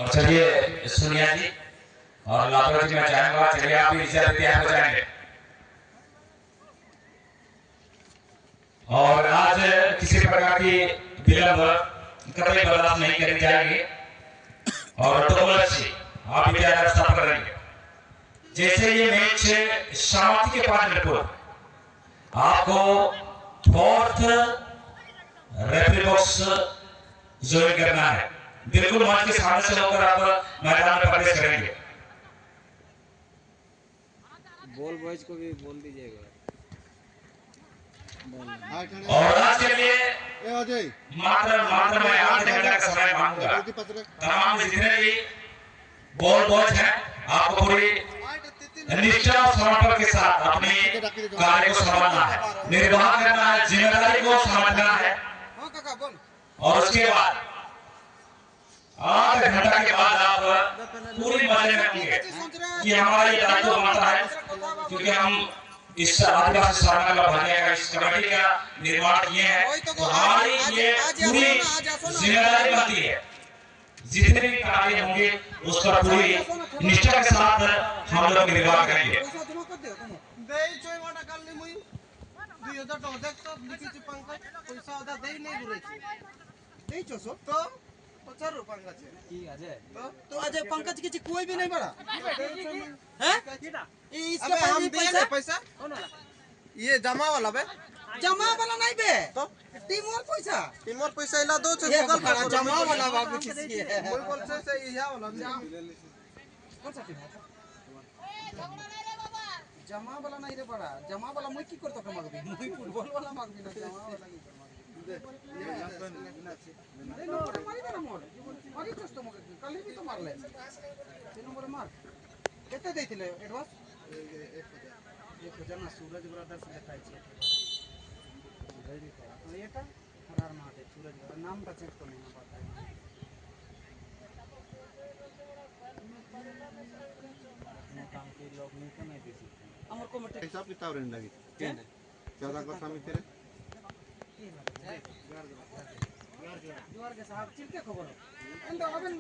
और चलिए सोनिया जी और लाडो जी मैं चाहूंगा, चलिए आप भी इजाजत तैयार हो जाएंगे। और आज किसी प्रकार की विलंब कतई बर्दाश्त नहीं करी जाएगी और टोमलची आप भी तैयार स्टार्ट करेंगे। जैसे ये मैच समाप्ति के बाद रिपोर्ट आपको फोर्थ रेफरी बॉक्स ज्वाइन करना है। बिल्कुल मंच के सामने से होकर आप मैदान में प्रवेश करेंगे। बॉल बॉयज को भी बोल दीजिएगा। और आज के लिए मात्र मैं आधे घंटे का समय मांगूंगा। तमाम जितने भी बॉल बॉयज हैं आपको पूरी निष्ठा और समर्पण के साथ अपने कार्य को संभालना है, निर्वाह करना है, जिम्मेदारी को समझना है। और उसके बाद आधे घंटा के बाद आप पूरी मजे में होंगे कि हमारा ये दायित्व बनता है, क्योंकि हम इस आदिवासी साधना का भरने का इस कमेटी का निर्माण किए हैं, तो हमारी ये पूरी जिम्मेदारी बनती है। जितने भी कार्य होंगे उस पर पूरी निष्ठा के साथ हम लोग निर्वाह करेंगे। तो अजय पंकज की कोई भी नहीं बड़ा है। इसके हम दिए पैसा ये जमा वाला बे, जमा वाला नहीं बे तो टीम और पैसा इला दो ये गूगल जमा वाला बाबू किसकी है। बोल बोल से यह वाला कौन सा टीम जमा वाला नहीं रे बड़ा, जमा वाला मैं की करतो के मागबी, मैं फुटबॉल वाला मागबी ना जमा वाला की नहीं नो मारी ना मोर मारी कष्ट मग कल भी तो मारले 3 नंबर मार केते देथिले एडवांस 1000 ना सूरज ब्रदर्स देखाय छे एटा हरार महादेव सूरज नाम का चेक तो नहीं ना पता है। अपने काम के लोग नहीं तो नहीं देसी हमर कमिटी हिसाब किताब रहने लगी के 14 को शामिल करे जोर के साहब चिल के खबर एंदो अबन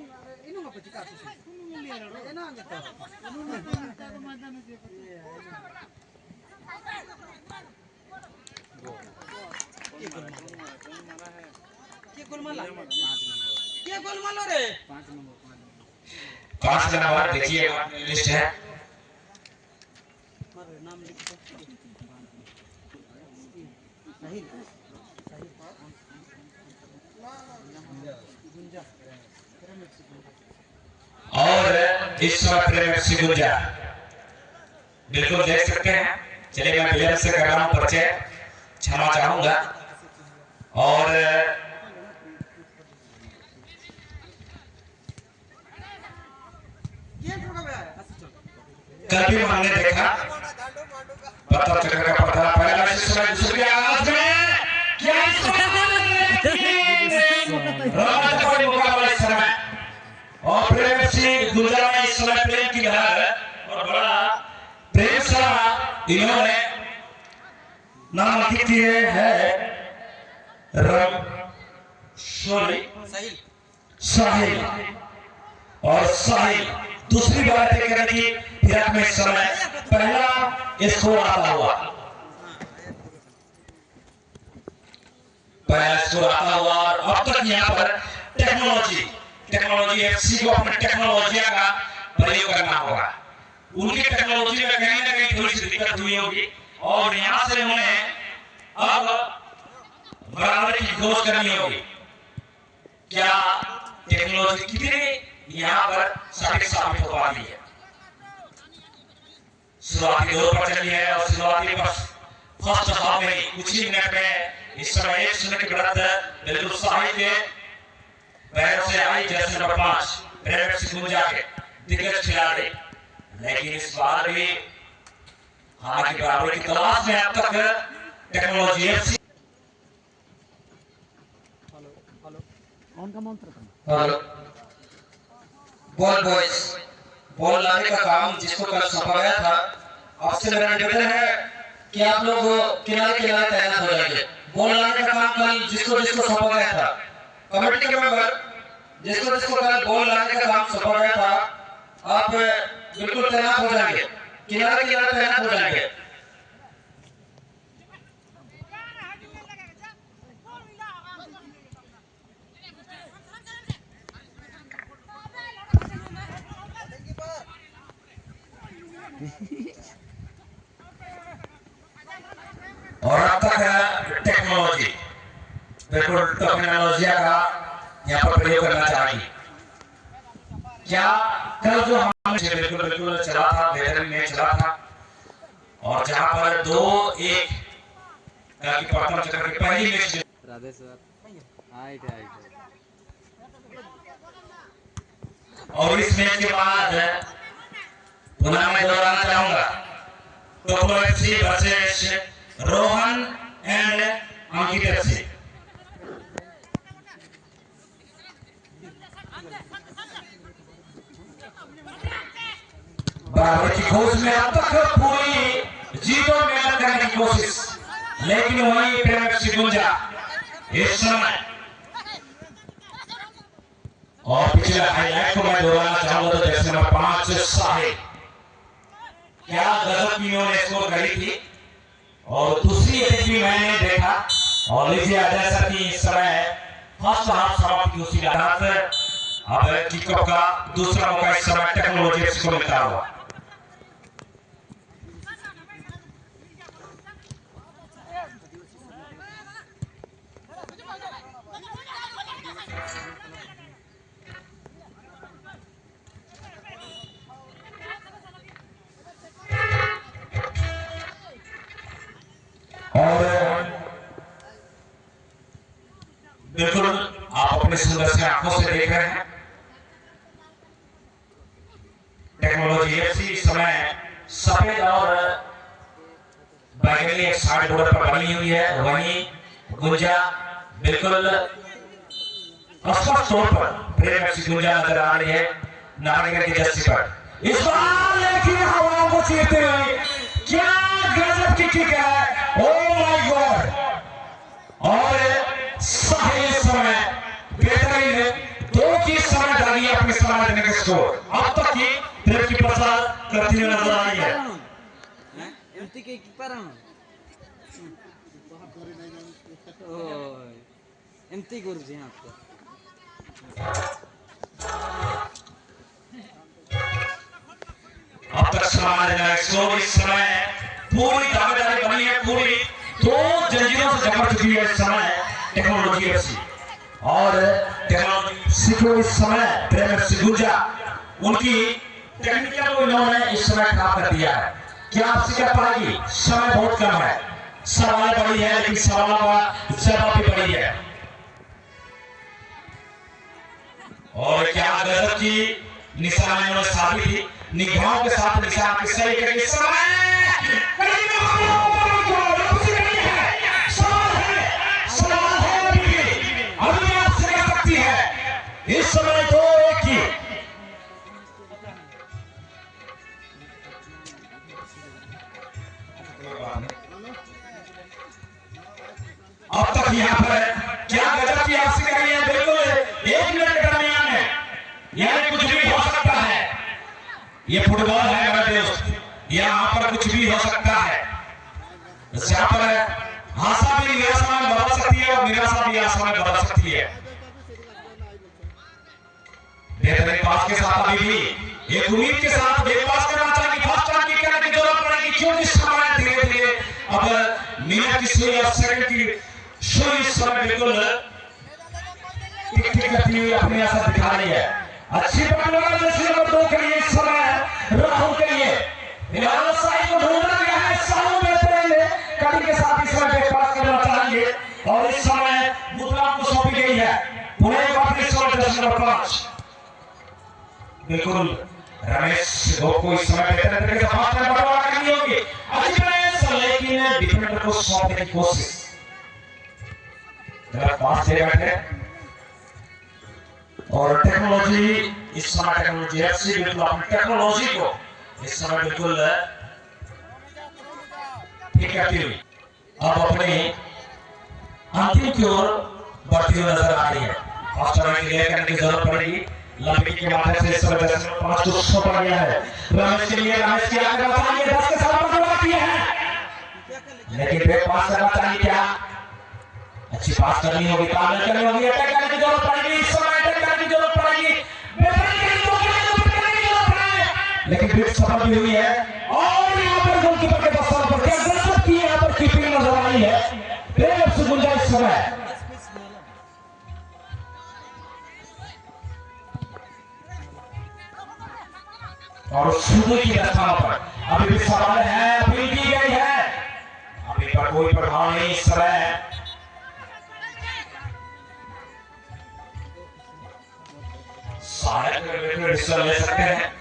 इनु मको चिका छे एना आगे तो मैदान जे के गोल माला 5 नंबर के गोल मालो रे 5 नंबर 5 नंबर देखिए लिस्ट है। नाम लिख दो सही और इस समय प्रेम गुंजा बिल्कुल देख सकते हैं। चलिए मैं विलंब से कर रहा हूं परिचय, क्षमा चाहूंगा। और कल भी हमने देखा पत्थर चक्र का पत्थर पहला दूसरे आवाज में क्या मुकाबला इस समय और प्रेम सिंह गुंजा में इस समय प्रेम की लहर और बड़ा प्रेम सा इन्होंने नाम लिख दिए है साहिल और साहिल दूसरी बार देखने की फिराक में इस समय पहला स्कोर आता हुआ और अब तक यहाँ पर टेक्नोलॉजी एफसी को अपने टेक्नोलॉजी का प्रयोग करना होगा। उनकी टेक्नोलॉजी में कहीं ना कहीं थोड़ी सी दिक्कत हुई होगी और यहाँ से उन्हें अब बराबरी की घोष करनी होगी। क्या टेक्नोलॉजी कितनी यहाँ पर सटीक साबित हो पाती है। शुरुआती दौर पर चली है और शुरुआती फर्स्ट हाफ में कुछ ही मिनट में इस समय 1-0 की बढ़त बिल्कुल साहिल के पैरों से आई। जैसे नंबर 5 प्रेम सिंह गुंजा के दिग्गज खिलाड़ी, लेकिन इस बार भी हालांकि बराबरी की तलाश में अब तक technology FC hello ball boys ball लाने का काम जिसको कल सौंपा गया था, आपसे मेरा निवेदन है कि आप लोग किनारे किनारे तैनात हो जाइए। बॉल लाने का काम कल जिसको सौंपा गया था, कमेटी के मेंबर जिसको जिसको कल गोल लाने का काम सौंपा गया था, आप बिल्कुल तैनात हो जाएंगे, किनारे किनारे तैनात हो जाएंगे। और अब तक टेक्नोलॉजी, बिल्कुल टेक्नोलॉजी का यहाँ पर प्रयोग करना चाहिए। क्या कल जो हमने बिल्कुल बिल्कुल चला था, बेहतरीन मैच चला था, और जहाँ पर 2-1 की प्रथम चक्र की पहली मैच, राधे सर हाइट हाइट और इस मैच के बाद पुनः मैं दोहराना चाहूंगा, टोपलो FC versus Rohan and Ankit FC. बराबर की खोज में अब तक पूरी जीत और मेहनत करने की कोशिश, लेकिन वहीं प्रेम एफसी गुंजा इस समय, और पिछले हाईलाइट को मैं दोहराना चाहूंगा तो जैसे नंबर 5 साहिब, क्या गजब की उन्होंने स्कोर करी थी, और दूसरी इनिंग भी मैंने देखा। और लीजिए जैसा कि इस समय फर्स्ट हाफ समाप्त की उसी रात अब किकऑफ का दूसरा मौका इस समय टेक्नोलॉजी एफसी को मिलता हुआ। और बिल्कुल आप अपने सुंदर से आंखों से देख रहे हैं, टेक्नोलॉजी एफसी इस समय सफेद और बैंगनी एक साइड बॉर्डर पर बनी हुई है, वहीं गुंजा बिल्कुल स्पष्ट तौर पर प्रेम एफसी गुंजा नजर आ रही है नारायणगढ़ की जर्सी पर। इस बार देखिए हवाओं को चीरते हुए, क्या गजब की किक है, ओह माय गॉड। और सही समय बेहतरीन 2 की समय डाली अपने समय देने के स्कोर, अब तक की प्रेम की प्रसाद करती हुई नजर आ रही है। एमटी के कीपर हूं एमटी गुरुजी यहां पे अब तक समाज स्कोर इस समय पूरी दावेदारी बनी है, पूरी 2 जंजीरों से जकड़ चुकी है इस समय टेक्नोलॉजी एफसी, और टेक्नोलॉजी को इस समय प्रेम एफसी गुंजा उनकी टेक्निकल को इन्होंने इस समय खराब कर दिया है। क्या आपसे क्या पाएगी, समय बहुत कम है, सवाल बड़ी है लेकिन सवालों का जवाब भी बड़ी है। और क्या गजब की निशान इन्होंने साधी थी, निगाहों के साथ निशान के सही करके समय अभी आपसे कह सकती है इस समय 2-1 की। अब तक यहाँ पर क्या गजब की आपसे कर रही है, बिल्कुल 1 मिनट के दरमियान में यानी कुछ भी हो सकता है। ये फुटबॉल है मेरे दोस्त, यहाँ पर कुछ भी हो सकता है। यहाँ पर आशा भी निराशा में बदल सकती है और निराशा भी आशा में बदल सकती है। बेहतरीन पास के साथ अभी भी एक उम्मीद के साथ पास करना चाहिए, फर्स्ट टाइम की करने की जरूरत पड़ेगी, क्योंकि समय धीरे धीरे अब मिनट की सुई और सेकंड की सुई इस समय बिल्कुल टिक टिक करती हुई अपनी आशा दिखा रही है। अच्छी पकड़ जैसे नंबर 2 के लिए इस समय राहुल के लिए फिलहाल साई को ढूंढा गया है, सालों में कड़ी के साथ इस समय पास करना चाहिए, और इस समय मुद्रा को सौंपी गई है पुणे वापस नंबर 5। बिल्कुल रमेश को इस समय बेहतर तरीके से फास्ट में बटवारा करनी होगी, अच्छी प्रेस लेकिन डिफेंडर को सौंपने की कोशिश, जरा पास ले बैठे। और टेक्नोलॉजी इस समय टेक्नोलॉजी एफसी बिल्कुल अपनी टेक्नोलॉजी को इस समय बिल्कुल ठीक करती हुई अब अपने अंतिम की ओर बढ़ती हुई नजर आ रही है। हॉस्टल में लेकर की जरूरत पड़ेगी। लंबी के माध्यम से इस समय 5 को शो पड़ गया है। रमेश के लिए रमेश की आगे बताइए 10 के साथ बदलाव किए हैं, लेकिन फिर पास करना चाहिए क्या? अच्छी पास करनी होगी, ताल करनी होगी, अटैक करने की जरूरत पड़ेगी, इस समय अटैक करने की जरूरत पड़ेगी, लेकिन फिर सफल भी हुई है। और यहाँ पर गोलकीपर के दस्तान पर क्या गलत की यहाँ पर कीपिंग नजर आई है, फिर से गुंजाइश समय और शुरू की स्थानों पर अभी भी सवाल है, अपील की गई है, अभी पर कोई प्रभाव नहीं इस समय। सारे ले सकते हैं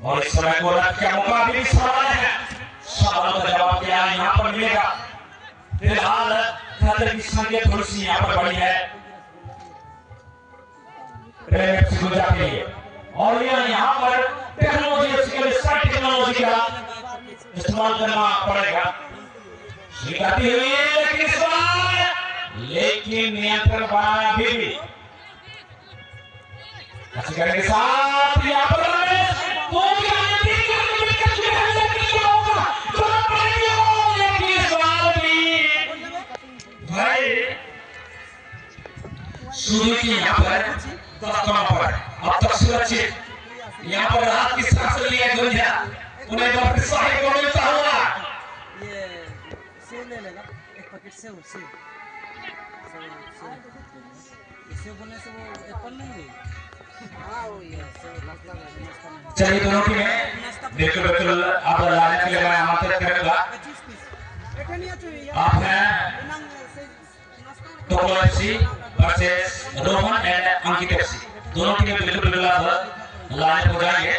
और इस समय को रख के मौका भी सवाल है, सवालों का जवाब क्या यहाँ पर मिलेगा? फिलहाल खतरे की संख्या थोड़ी सी यहाँ पर बढ़ी है गुंजा के लिए, और यहाँ पर टेक्नोलॉजी का इस्तेमाल करना पड़ेगा। स्वीकारती हुई है, लेकिन नियंत्रण बनाना भी के साथ यहाँ पर भाई शुरू की यहाँ पर अब तक सुरक्षित यहाँ पर रात की सांस लिया गुंजा, उन्हें डॉक्टर साहब को मिलता हुआ ये सेव ले लेगा, एक पैकेट सेव बोलने से वो एप्पल नहीं हुई। चलिए दोनों की में बिल्कुल बिल्कुल आप लाने के लिए मैं आमंत्रित करूंगा। आप हैं टोको FC versus Rohan and Ankit FC, दोनों की बिल्कुल बिल्कुल आप लाने हो जाएंगे।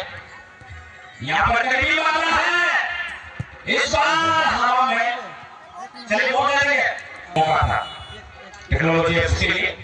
यहाँ पर करीबी मामला है इस बार हवा में, चलिए बोल देंगे टेक्नोलॉजी एफसी के लिए